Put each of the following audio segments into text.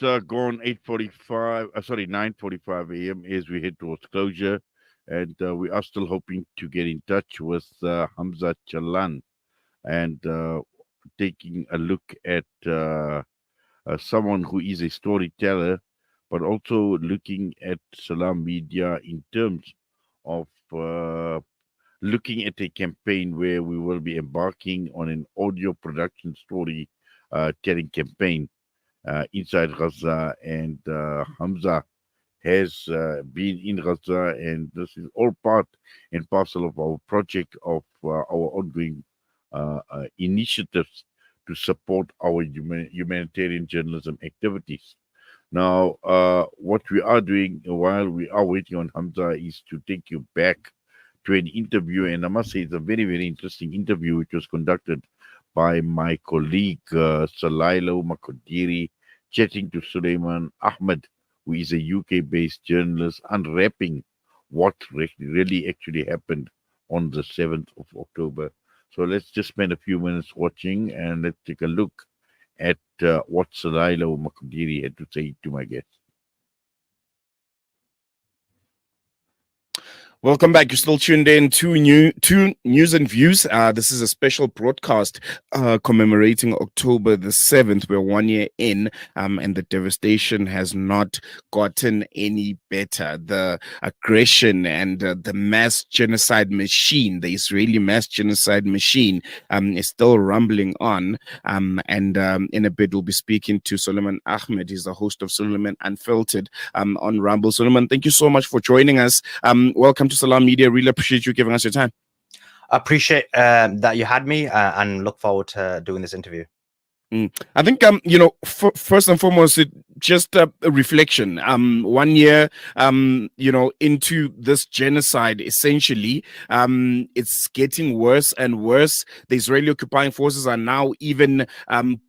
gone 8:45. Sorry, 9:45 a.m. as we head towards closure, and we are still hoping to get in touch with Hamza Chalan and taking a look at someone who is a storyteller, but also looking at Salam Media in terms of looking at a campaign where we will be embarking on an audio production story telling campaign inside Gaza, and Hamza has been in Gaza, and this is all part and parcel of our project of our ongoing initiatives to support our humanitarian journalism activities. Now, what we are doing while we are waiting on Hamza is to take you back to an interview, and I must say it's a very, very interesting interview which was conducted by my colleague Selaelo Makhwidiri, chatting to Sulaiman Ahmed, who is a UK-based journalist, unwrapping what really actually happened on the 7th of October. So let's just spend a few minutes watching, and let's take a look at what Selaelo Makhwidiri had to say to my guest. Welcome back. You're still tuned in to News and Views. This is a special broadcast commemorating October the 7th. We're 1 year in, and the devastation has not gotten any better. The aggression and the mass genocide machine, the Israeli mass genocide machine, is still rumbling on. And in a bit, we'll be speaking to Sulaiman Ahmed. He's the host of Sulaiman Unfiltered on Rumble. Sulaiman, thank you so much for joining us. Welcome to Salam Media. Really appreciate you giving us your time. I appreciate that you had me and look forward to doing this interview. I think, first and foremost, just a reflection. 1 year, into this genocide, essentially, it's getting worse and worse. The Israeli occupying forces are now even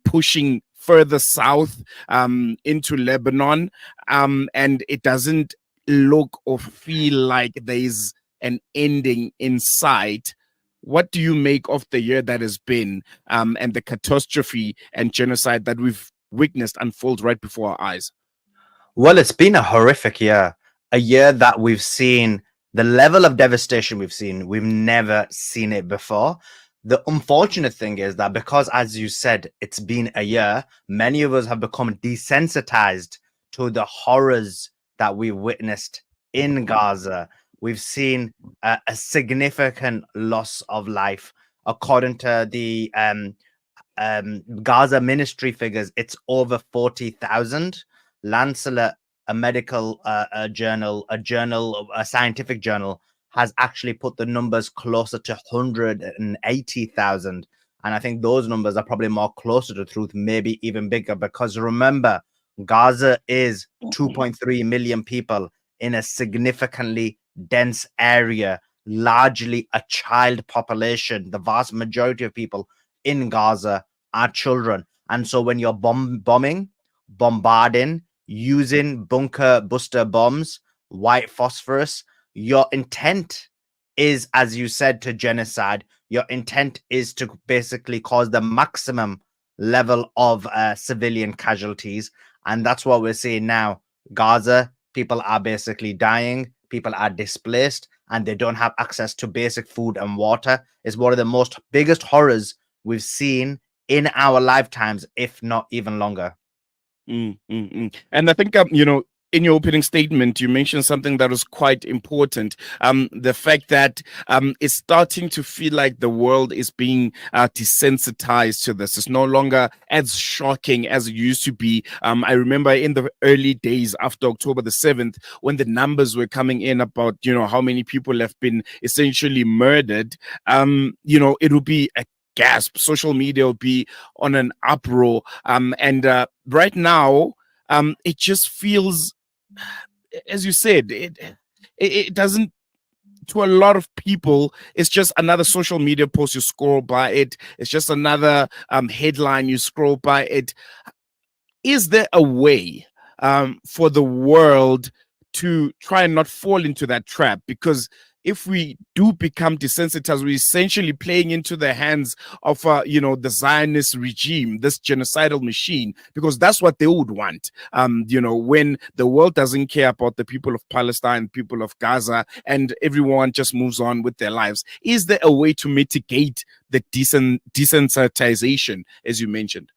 pushing further south into Lebanon, and it doesn't look or feel like there's an ending in sight. What do you make of the year that has been, and the catastrophe and genocide that we've witnessed unfold right before our eyes? Well, it's been a horrific year, a year that we've seen the level of devastation we've never seen it before. The unfortunate thing is that because, as you said, it's been a year, many of us have become desensitized to the horrors that we witnessed in Gaza. We've seen a significant loss of life. According to the Gaza ministry figures, it's over 40,000. Lancelet, a medical a scientific journal, has actually put the numbers closer to 180,000. And I think those numbers are probably more closer to truth, maybe even bigger, because remember, Gaza is 2.3 million people in a significantly dense area, largely a child population. The vast majority of people in Gaza are children. And so when you're bombarding, using bunker buster bombs, white phosphorus, your intent is, as you said, to genocide. Your intent is to basically cause the maximum level of civilian casualties. And that's what we're seeing now. Gaza, people are basically dying, people are displaced, and they don't have access to basic food and water. It's one of the biggest horrors we've seen in our lifetimes, if not even longer. And I think, in your opening statement, you mentioned something that was quite important. The fact that it's starting to feel like the world is being desensitized to this. It's no longer as shocking as it used to be. I remember in the early days after October the 7th, when the numbers were coming in about, how many people have been essentially murdered, it would be a gasp. Social media will be on an uproar. And right now, it just feels, as you said, it doesn't, to a lot of people, it's just another social media post. You scroll by it. It's just another headline. You scroll by it. Is there a way for the world to try and not fall into that trap? Because if we do become desensitized, we're essentially playing into the hands of, the Zionist regime, this genocidal machine, because that's what they would want. When the world doesn't care about the people of Palestine, people of Gaza, and everyone just moves on with their lives. Is there a way to mitigate the desensitization, as you mentioned?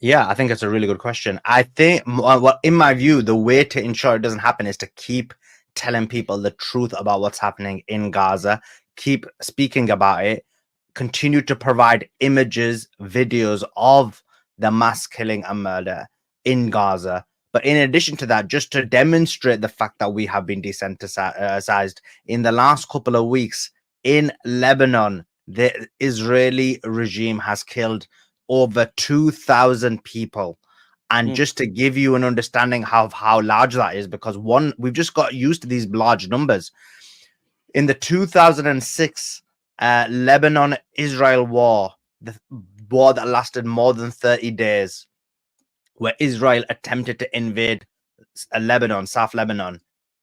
Yeah, I think it's a really good question. I think, well, in my view, the way to ensure it doesn't happen is to keep telling people the truth about what's happening in Gaza, keep speaking about it, continue to provide images, videos of the mass killing and murder in Gaza. But in addition to that, just to demonstrate the fact that we have been desensitized in the last couple of weeks in Lebanon, the Israeli regime has killed over 2,000 people. And just to give you an understanding of how large that is, because we've just got used to these large numbers. In the 2006 Lebanon-Israel war, the war that lasted more than 30 days, where Israel attempted to invade Lebanon, South Lebanon,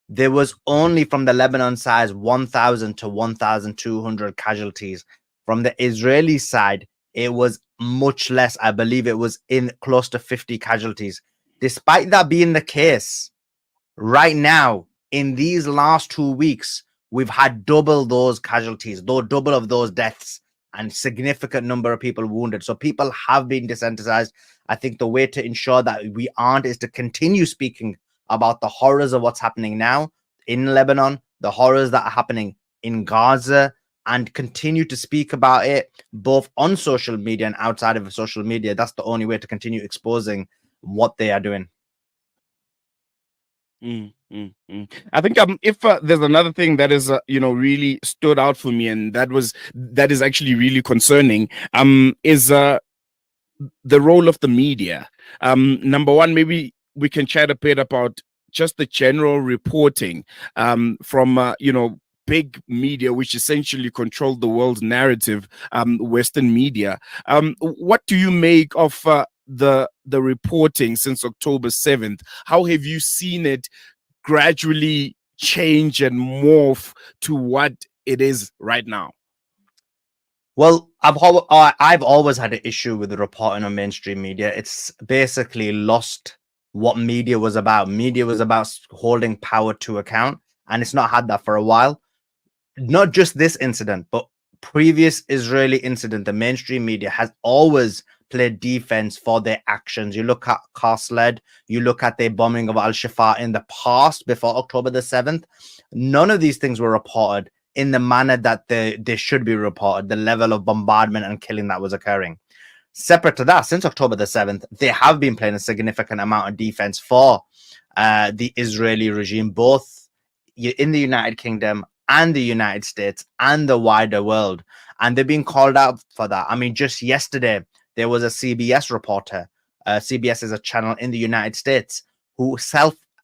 there was only from the Lebanon side 1,000 to 1,200 casualties. From the Israeli side, it was much less. I believe it was in close to 50 casualties. Despite that being the case, right now, in these last 2 weeks, we've had double those casualties, double of those deaths, and significant number of people wounded. So people have been desensitized. I think the way to ensure that we aren't is to continue speaking about the horrors of what's happening now in Lebanon, the horrors that are happening in Gaza, and continue to speak about it both on social media and outside of social media. That's the only way to continue exposing what they are doing. I think if there's another thing that is really stood out for me, and that is actually really concerning, is the role of the media. Number one, maybe we can chat a bit about just the general reporting from big media, which essentially control the world narrative, Western media. What do you make of the reporting since October 7th? How have you seen it gradually change and morph to what it is right now? Well, I've always had an issue with the reporting on mainstream media. It's basically lost what media was about. Media was about holding power to account, and it's not had that for a while. Not just this incident, but previous Israeli incident, the mainstream media has always played defense for their actions. You look at Karsled, you look at the bombing of Al-Shifa in the past before October the 7th. None of these things were reported in the manner that they should be reported, the level of bombardment and killing that was occurring. Separate to that, since October the 7th, they have been playing a significant amount of defense for the Israeli regime, both in the United Kingdom and the United States and the wider world. And they're being called out for that. I mean, just yesterday, there was a CBS reporter. CBS is a channel in the United States who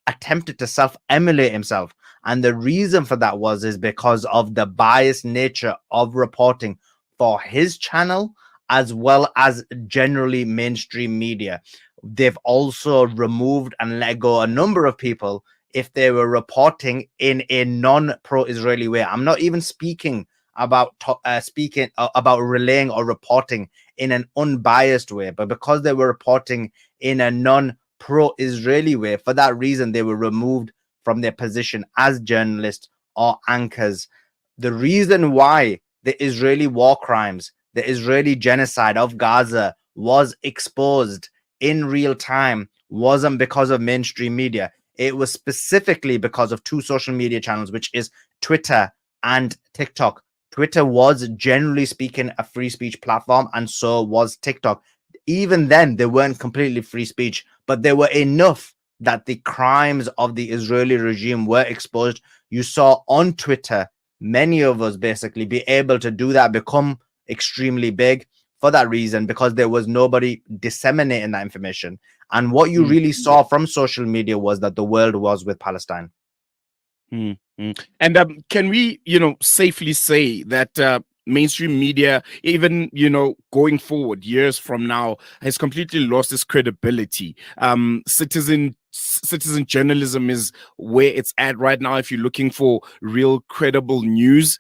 attempted to self-emulate himself. And the reason for that is because of the biased nature of reporting for his channel, as well as generally mainstream media. They've also removed and let go a number of people if they were reporting in a non-pro-Israeli way. I'm not even speaking about relaying or reporting in an unbiased way, but because they were reporting in a non-pro-Israeli way, for that reason, they were removed from their position as journalists or anchors. The reason why the Israeli war crimes, the Israeli genocide of Gaza was exposed in real time wasn't because of mainstream media. It was specifically because of two social media channels, which is Twitter and TikTok. Twitter was, generally speaking, a free speech platform, and so was TikTok. Even then, they weren't completely free speech, but they were enough that the crimes of the Israeli regime were exposed. You saw on Twitter, many of us basically be able to do that, become extremely big for that reason, because there was nobody disseminating that information. And what you really saw from social media was that the world was with Palestine. And can we, safely say that mainstream media, even, going forward years from now, has completely lost its credibility? Citizen citizen journalism is where it's at right now. If you're looking for real credible news,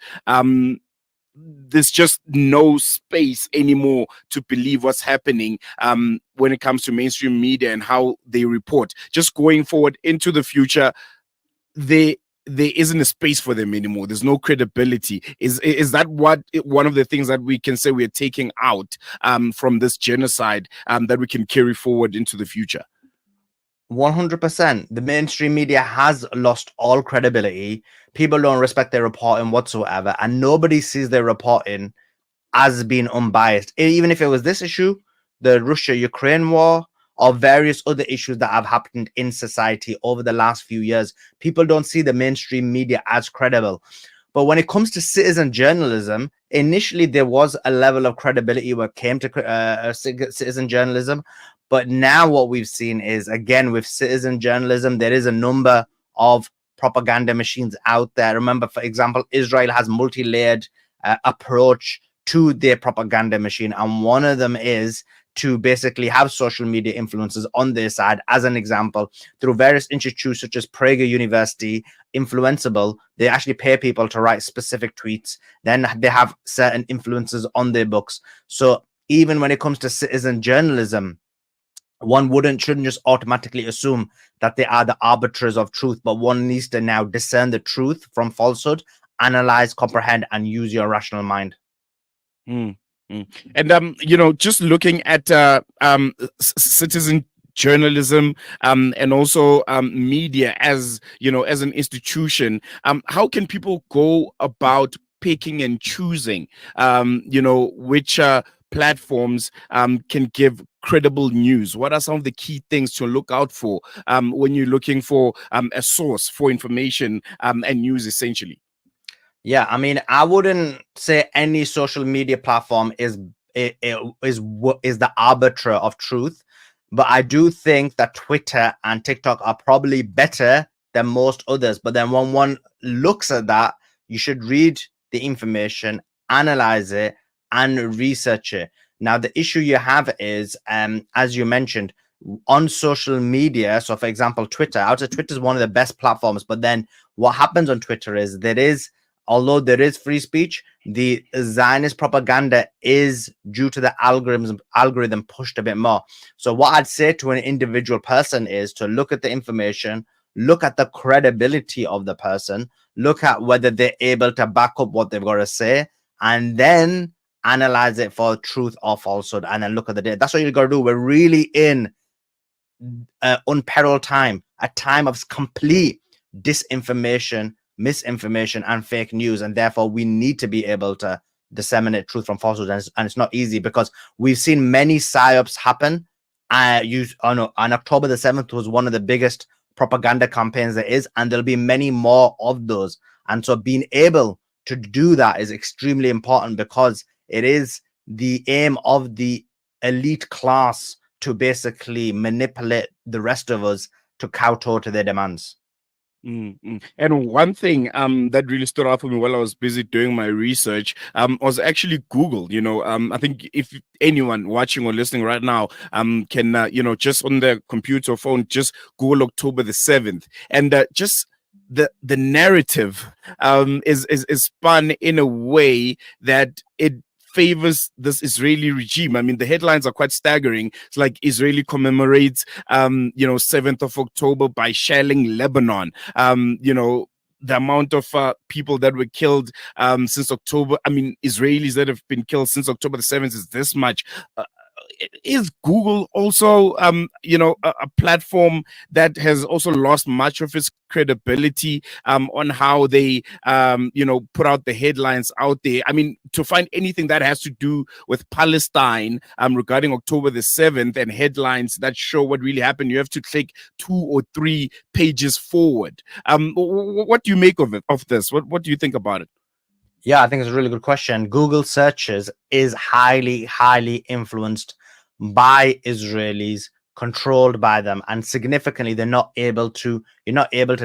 there's just no space anymore to believe what's happening when it comes to mainstream media and how they report. Just going forward into the future, there isn't a space for them anymore. There's no credibility. Is that what one of the things that we can say we're taking out from this genocide that we can carry forward into the future? 100%. The mainstream media has lost all credibility. People don't respect their reporting whatsoever, and nobody sees their reporting as being unbiased. Even if it was this issue, the Russia-Ukraine war, or various other issues that have happened in society over the last few years, people don't see the mainstream media as credible. But when it comes to citizen journalism, initially there was a level of credibility when it came to citizen journalism. But now what we've seen is, again, with citizen journalism, there is a number of propaganda machines out there. Remember, for example, Israel has multi-layered approach to their propaganda machine. And one of them is to basically have social media influencers on their side. As an example, through various institutes such as Prager University, Influenceable, they actually pay people to write specific tweets. Then they have certain influencers on their books. So even when it comes to citizen journalism, one shouldn't just automatically assume that they are the arbiters of truth, but one needs to now discern the truth from falsehood, analyze, comprehend, and use your rational mind. And just looking at citizen journalism and also media as as an institution, how can people go about picking and choosing which platforms can give credible news? What are some of the key things to look out for when you're looking for a source for information and news, essentially? Yeah, I mean, I wouldn't say any social media platform is the arbiter of truth, but I do think that Twitter and TikTok are probably better than most others. But then when one looks at that, you should read the information, analyze it, and research it. Now, the issue you have is, as you mentioned, on social media. So, for example, Twitter. I would say Twitter is one of the best platforms. But then what happens on Twitter is although there is free speech, the Zionist propaganda is, due to the algorithm pushed a bit more. So what I'd say to an individual person is to look at the information, look at the credibility of the person, look at whether they're able to back up what they've got to say, and then analyze it for truth or falsehood, and then look at the data. That's what you got to do. We're really in unparalleled time, a time of complete disinformation, misinformation, and fake news, and therefore we need to be able to disseminate truth from falsehood, and it's not easy because we've seen many psyops happen. On October the 7th was one of the biggest propaganda campaigns there is, and there'll be many more of those. And so being able to do that is extremely important, because it is the aim of the elite class to basically manipulate the rest of us to kowtow to their demands. And one thing that really stood out for me while I was busy doing my research was actually Google. I think if anyone watching or listening right now can just on their computer or phone, just Google October the 7th, and just the narrative is spun in a way that it favors this Israeli regime. I mean, the headlines are quite staggering. It's like Israeli commemorates 7th of October by shelling Lebanon. The amount of people that were killed since October, I mean, Israelis that have been killed since October the 7th is this much. Is Google also, a platform that has also lost much of its credibility on how they, put out the headlines out there? I mean, to find anything that has to do with Palestine regarding October the 7th and headlines that show what really happened, you have to click 2 or 3 pages forward. What do you make of this? What do you think about it? Yeah, I think it's a really good question. Google searches is highly, highly influenced by Israelis controlled by them, and significantly you're not able to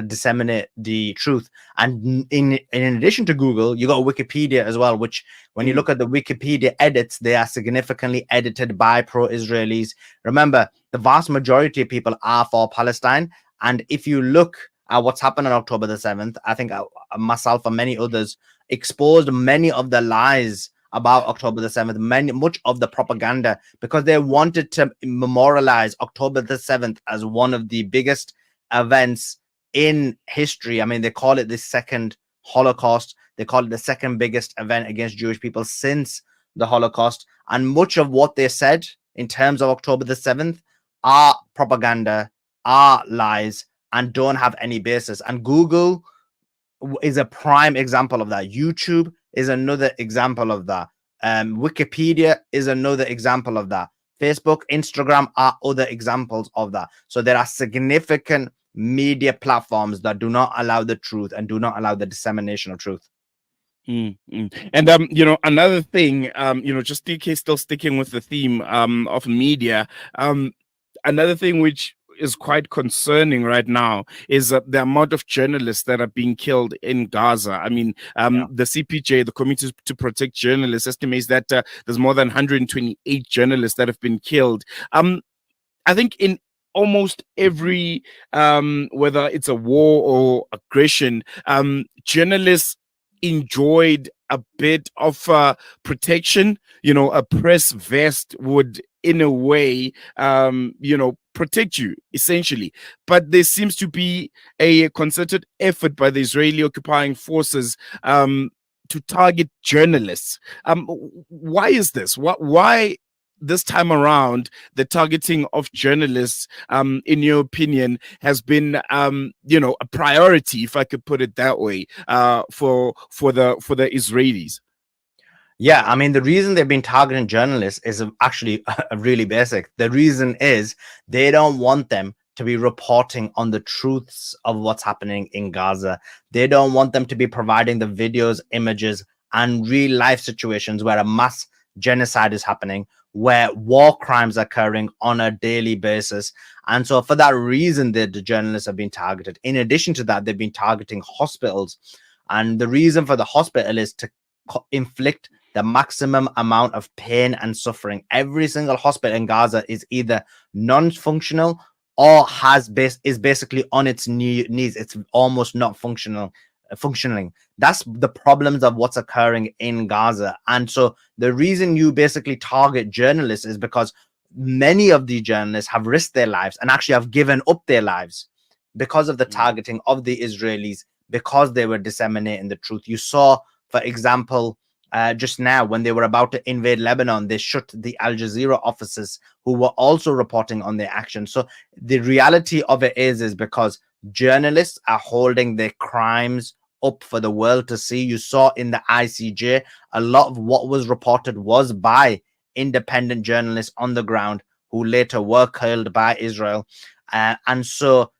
disseminate the truth. And in addition to Google, you got Wikipedia as well, which when you look at the Wikipedia edits, they are significantly edited by pro-Israelis. Remember, the vast majority of people are for Palestine, and if you look at what's happened on October the 7th, I think myself and many others exposed many of the lies about October the 7th, much of the propaganda, because they wanted to memorialize October the 7th as one of the biggest events in history. I mean, they call it the second Holocaust. They call it the second biggest event against Jewish people since the Holocaust. And much of what they said in terms of October the 7th are propaganda, are lies, and don't have any basis. And Google is a prime example of that. YouTube is another example of that. Wikipedia is another example of that. Facebook, Instagram are other examples of that. So there are significant media platforms that do not allow the truth and do not allow the dissemination of truth. And another thing, just still sticking with the theme of media, another thing which is quite concerning right now is the amount of journalists that are being killed in Gaza. I mean, the CPJ, the Committee to Protect Journalists, estimates that there's more than 128 journalists that have been killed. I think in almost every, whether it's a war or aggression, journalists enjoyed a bit of protection. A press vest would, in a way, protect you essentially. But there seems to be a concerted effort by the Israeli occupying forces to target journalists. Why is this? Why this time around the targeting of journalists, in your opinion, has been a priority, if I could put it that way, for the Israelis? Yeah, I mean, the reason they've been targeting journalists is actually really basic. The reason is they don't want them to be reporting on the truths of what's happening in Gaza. They don't want them to be providing the videos, images, and real life situations where a mass genocide is happening, where war crimes are occurring on a daily basis. And so for that reason, the journalists have been targeted. In addition to that, they've been targeting hospitals. And the reason for the hospital is to inflict the maximum amount of pain and suffering. Every single hospital in Gaza is either non-functional or is basically on its knees. It's almost not functioning. That's the problems of what's occurring in Gaza. And so the reason you basically target journalists is because many of the journalists have risked their lives and actually have given up their lives because of the targeting of the Israelis, because they were disseminating the truth. You saw, for example, just now, when they were about to invade Lebanon, they shut the Al Jazeera offices who were also reporting on their actions. So the reality of it is because journalists are holding their crimes up for the world to see. You saw in the ICJ, a lot of what was reported was by independent journalists on the ground who later were killed by Israel. And so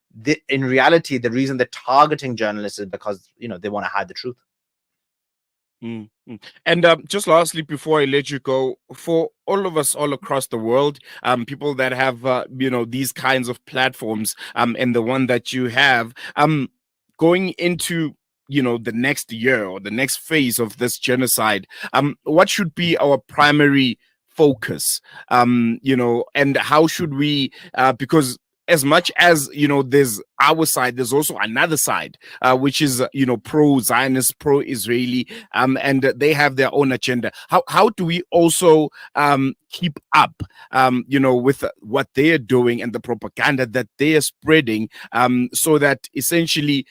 in reality, the reason they're targeting journalists is because, they want to hide the truth. And just lastly, before I let you go, for all of us all across the world, people that have these kinds of platforms, and the one that you have, going into the next year or the next phase of this genocide, what should be our primary focus? And how should we, because as much as there's our side, there's also another side, which is pro-Zionist, pro-Israeli, and they have their own agenda. How do we also keep up with what they are doing and the propaganda that they are spreading, so that essentially,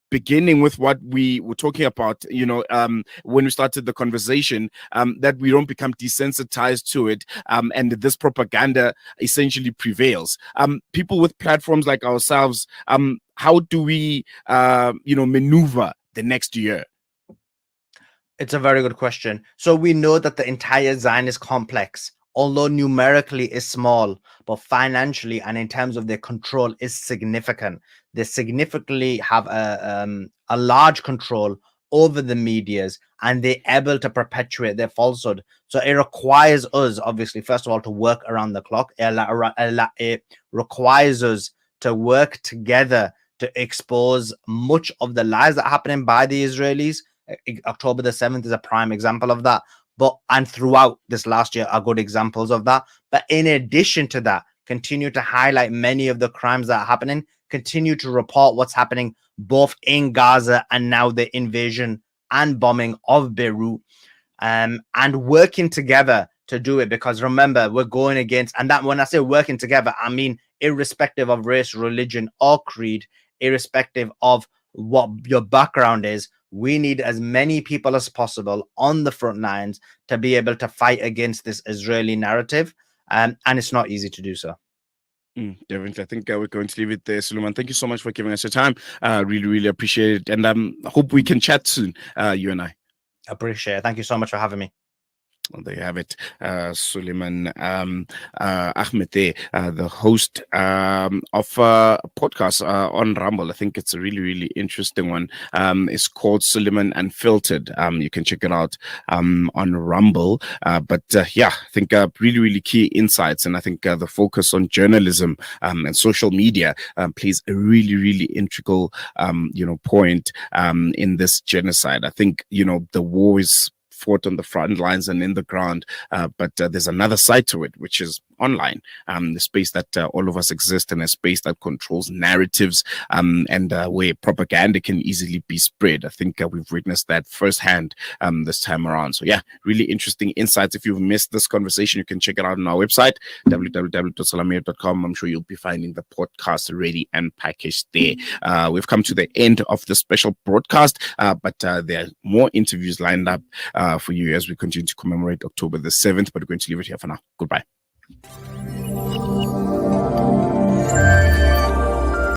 beginning with what we were talking about, when we started the conversation, that we don't become desensitized to it, and this propaganda essentially prevails. People with platforms like ourselves, how do we, maneuver the next year? It's a very good question. So we know that the entire Zionist complex, although numerically is small, but financially and in terms of their control is significant. They significantly have a large control over the medias, and they're able to perpetuate their falsehood. So it requires us, obviously, first of all, to work around the clock. It requires us to work together to expose much of the lies that are happening by the Israelis. October the 7th is a prime example of that. And throughout this last year are good examples of that. But in addition to that, continue to highlight many of the crimes that are happening, continue to report what's happening both in Gaza and now the invasion and bombing of Beirut, and working together to do it. Because remember, we're going against, and that when I say working together, I mean irrespective of race, religion, or creed, irrespective of what your background is, we need as many people as possible on the front lines to be able to fight against this Israeli narrative. And it's not easy to do so. Definitely. I think we're going to leave it there, Sulaiman. Thank you so much for giving us your time. Really, really appreciate it. And I hope we can chat soon, you and I. Appreciate it. Thank you so much for having me. Well, there you have it. Sulaiman Ahmed there, the host of a podcast on Rumble. I think it's a really, really interesting one. It's called Sulaiman Unfiltered. You can check it out on Rumble. But yeah, I think really, really key insights. And I think the focus on journalism and social media plays a really, really integral, point in this genocide. I think, the war is fought on the front lines and in the ground, but there's another side to it, which is online, the space that all of us exist in, a space that controls narratives and where propaganda can easily be spread. I think we've witnessed that firsthand this time around. So yeah, really interesting insights. If you've missed this conversation, you can check it out on our website, www.salamir.com. I'm sure you'll be finding the podcast ready and packaged there. We've come to the end of the special broadcast, but there are more interviews lined up for you as we continue to commemorate October the 7th, but we're going to leave it here for now. Goodbye.